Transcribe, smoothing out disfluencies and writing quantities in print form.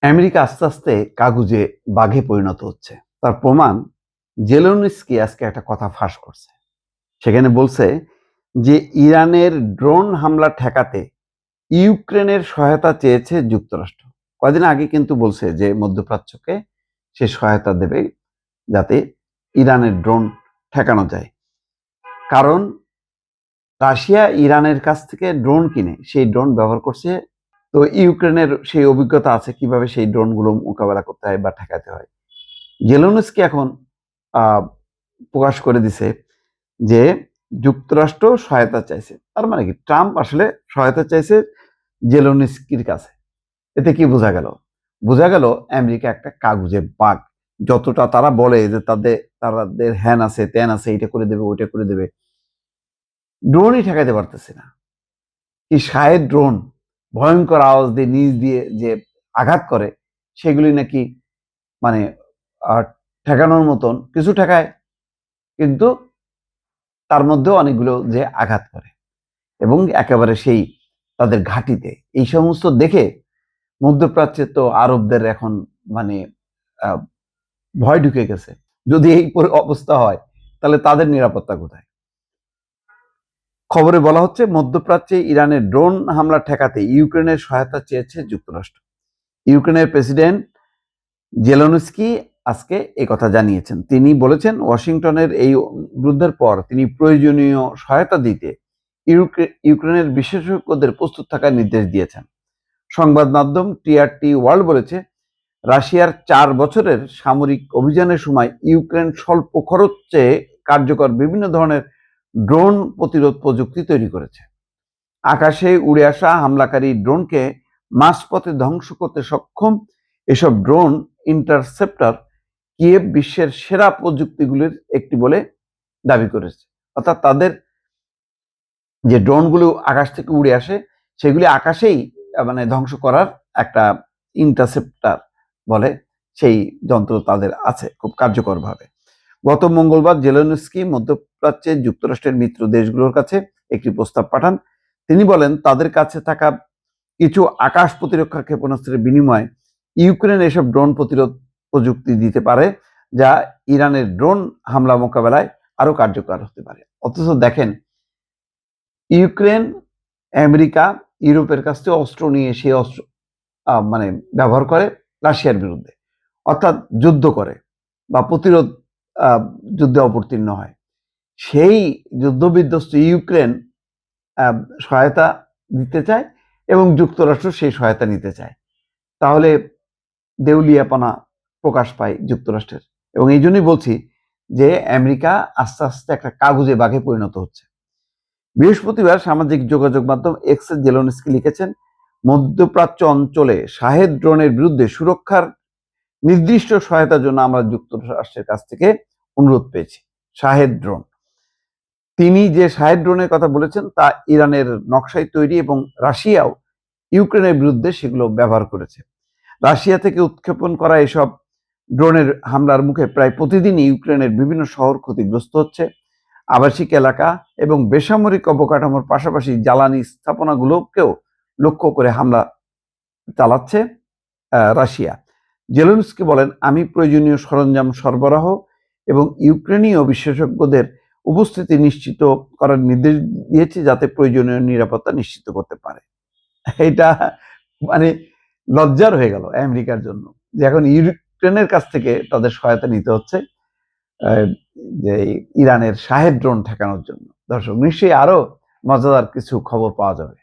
America আস্তে আস্তে কাগুজে বাঘে পরিণত হচ্ছে। তার প্রমাণ জেলেনস্কি আজকে একটা কথা ফাঁস করছে। সেখানে বলছে যে ইরানের ড্রোন হামলা ঠেকাতে ইউক্রেনের সহায়তা চেয়েছে যুক্তরাষ্ট্র। কয়েকদিন আগে কিন্তু বলছে যে মধ্যপ্রাচ্যকে সে সহায়তা দেবে যাতে ইরানের ড্রোন ঠেকানো যায়। কারণ রাশিয়া ইরানের কাছ থেকে ড্রোন কিনে সেই ড্রোন ব্যবহার করছে। তো ইউক্রেনের সেই অভিজ্ঞতা আছে কিভাবে সেই ড্রোনগুলো মোকাবেলা করতে হয় বা ঠেকাতে হয়। জেলেনস্কি এখন প্রকাশ করে দিছে যে যুক্তরাষ্ট্র সহায়তা চাইছে। তার মানে কি ট্রাম্প আসলে সহায়তা চাইছে জেলেনস্কির কাছে। এতে কি বোঝা গেল? বোঝা গেল আমেরিকা একটা কাগুজে বাঘ। যতটা তারা বলে যে তাদের হ্যান আছে ত্যান আছে, এটা করে দেবে ওইটা করে দেবে, ড্রোনই ঠেকাইতে পারতেছে না। কি শাহেদ ড্রোন ভয়ঙ্কর আওয়াজ দিয়ে নিচ দিয়ে যে আঘাত করে, সেগুলি নাকি মানে ঠেকানোর মতন কিছু ঠেকায়, কিন্তু তার মধ্যেও অনেকগুলো যে আঘাত করে এবং একেবারে সেই তাদের ঘাঁটিতে। এই সমস্ত দেখে মধ্যপ্রাচ্যে তো আরবদের এখন মানে ভয় ঢুকে গেছে। যদি এই অবস্থা হয় তাহলে তাদের নিরাপত্তা কোথায়? খবরে বলা হচ্ছে মধ্যপ্রাচ্যে ইরানের ড্রোন হামলা ঠেকাতে ইউক্রেনের সহায়তা চেয়েছে যুক্তরাষ্ট্র। ইউক্রেনের প্রেসিডেন্ট জেলেনস্কি আজকে এই কথা জানিয়েছেন। তিনি বলেছেন ওয়াশিংটনের এই যুদ্ধের পর তিনি প্রয়োজনীয় সহায়তা দিতে ইউক্রেনের বিশেষজ্ঞদের প্রস্তুত থাকার নির্দেশ দিয়েছেন। সংবাদ মাধ্যম টিআরটি ওয়ার্ল্ড বলেছে রাশিয়ার 4 বছরের সামরিক অভিযানের সময় ইউক্রেন স্বল্প খরচে কার্যকর বিভিন্ন ধরনের ড্রোন প্রতিরোধ প্রযুক্তি তৈরি করেছে। আকাশে উড়ে আসা হামলাকারী ড্রোনকে মাঝপথে ধ্বংস করতে সক্ষম এসব ড্রোন ইন্টারসেপ্টর কিয়েভ বিশ্বের সেরা প্রযুক্তিগুলির একটি বলে দাবি করেছে। অর্থাৎ তাদের যে ড্রোনগুলো আকাশ থেকে উড়ে আসে সেগুলি আকাশেই মানে ধ্বংস করার একটা ইন্টারসেপ্টর বলে সেই যন্ত্র তাদের আছে খুব কার্যকরভাবে। গত মঙ্গলবার জেলেনস্কি মধ্যপ্রাচ্যে যুক্তরাষ্ট্রের মিত্র দেশগুলোর কাছে একটি প্রস্তাব পাঠান। তিনি বলেন তাদের কাছে থাকা কিছু আকাশ প্রতিরক্ষা ক্ষেপণাস্ত্রের বিনিময়ে ইউক্রেন এসব ড্রোন প্রতিরোধ প্রযুক্তি দিতে পারে যা ইরানের ড্রোন হামলা মোকাবেলায় আরো কার্যকর হতে পারে। অথচ দেখেন ইউক্রেন আমেরিকা ইউরোপের কাছ থেকে অস্ত্র নিয়ে সেই অস্ত্র মানে ব্যবহার করে রাশিয়ার বিরুদ্ধে, অর্থাৎ যুদ্ধ করে বা প্রতিরোধ যুদ্ধে অবতীর্ণ হয়। সেই যুদ্ধবিধ্বস্ত ইউক্রেন সহায়তা দিতে চায় এবং যুক্তরাষ্ট্র সেই সহায়তা নিতে চায়। তাহলে দেউলিয়াপনা প্রকাশ পায় যুক্তরাষ্ট্রের। এবং এই জন্যই বলছি যে আমেরিকা আস্তে আস্তে একটা কাগুজে বাঘে পরিণত হচ্ছে। বৃহস্পতিবার সামাজিক যোগাযোগ মাধ্যম এক্সে জেলেনস্কি লিখেছেন মধ্যপ্রাচ্য অঞ্চলে শাহেদ ড্রোনের বিরুদ্ধে সুরক্ষার নির্দিষ্ট সহায়তার জন্য আমরা যুক্তরাষ্ট্রের কাছ থেকে অনুরোধ পেয়েছি। শাহেদ ড্রোন, তিনি যে শাহেদ ড্রোনের কথা বলেছেন তা ইরানের নকশায় তৈরি এবং রাশিয়াও ইউক্রেনের বিরুদ্ধে সেগুলো ব্যবহার করেছে। রাশিয়া থেকে উৎক্ষেপণ করা এসব ড্রোনের হামলার মুখে প্রায় প্রতিদিনই ইউক্রেনের বিভিন্ন শহর ক্ষতিগ্রস্ত হচ্ছে। আবাসিক এলাকা এবং বেসামরিক অবকাঠামোর পাশাপাশি জ্বালানি স্থাপনাগুলোকেও লক্ষ্য করে হামলা চালাচ্ছে রাশিয়া। জেলেনস্কি বলেন আমি প্রয়োজনীয় সরঞ্জাম সরবরাহ এবং ইউক্রেনীয় বিশেষজ্ঞদের উপস্থিতি নিশ্চিত করার নির্দেশ দিয়েছি যাতে প্রয়োজনীয় নিরাপত্তা নিশ্চিত করতে পারে। এটা মানে লজ্জার হয়ে গেল আমেরিকার জন্য যে এখন ইউক্রেনের কাছ থেকে তাদের সহায়তা নিতে হচ্ছে যে ইরানের শাহেদ ড্রোন ঠেকানোর জন্য। দর্শক, নিশ্চয়ই আরো মজাদার কিছু খবর পাওয়া যাবে।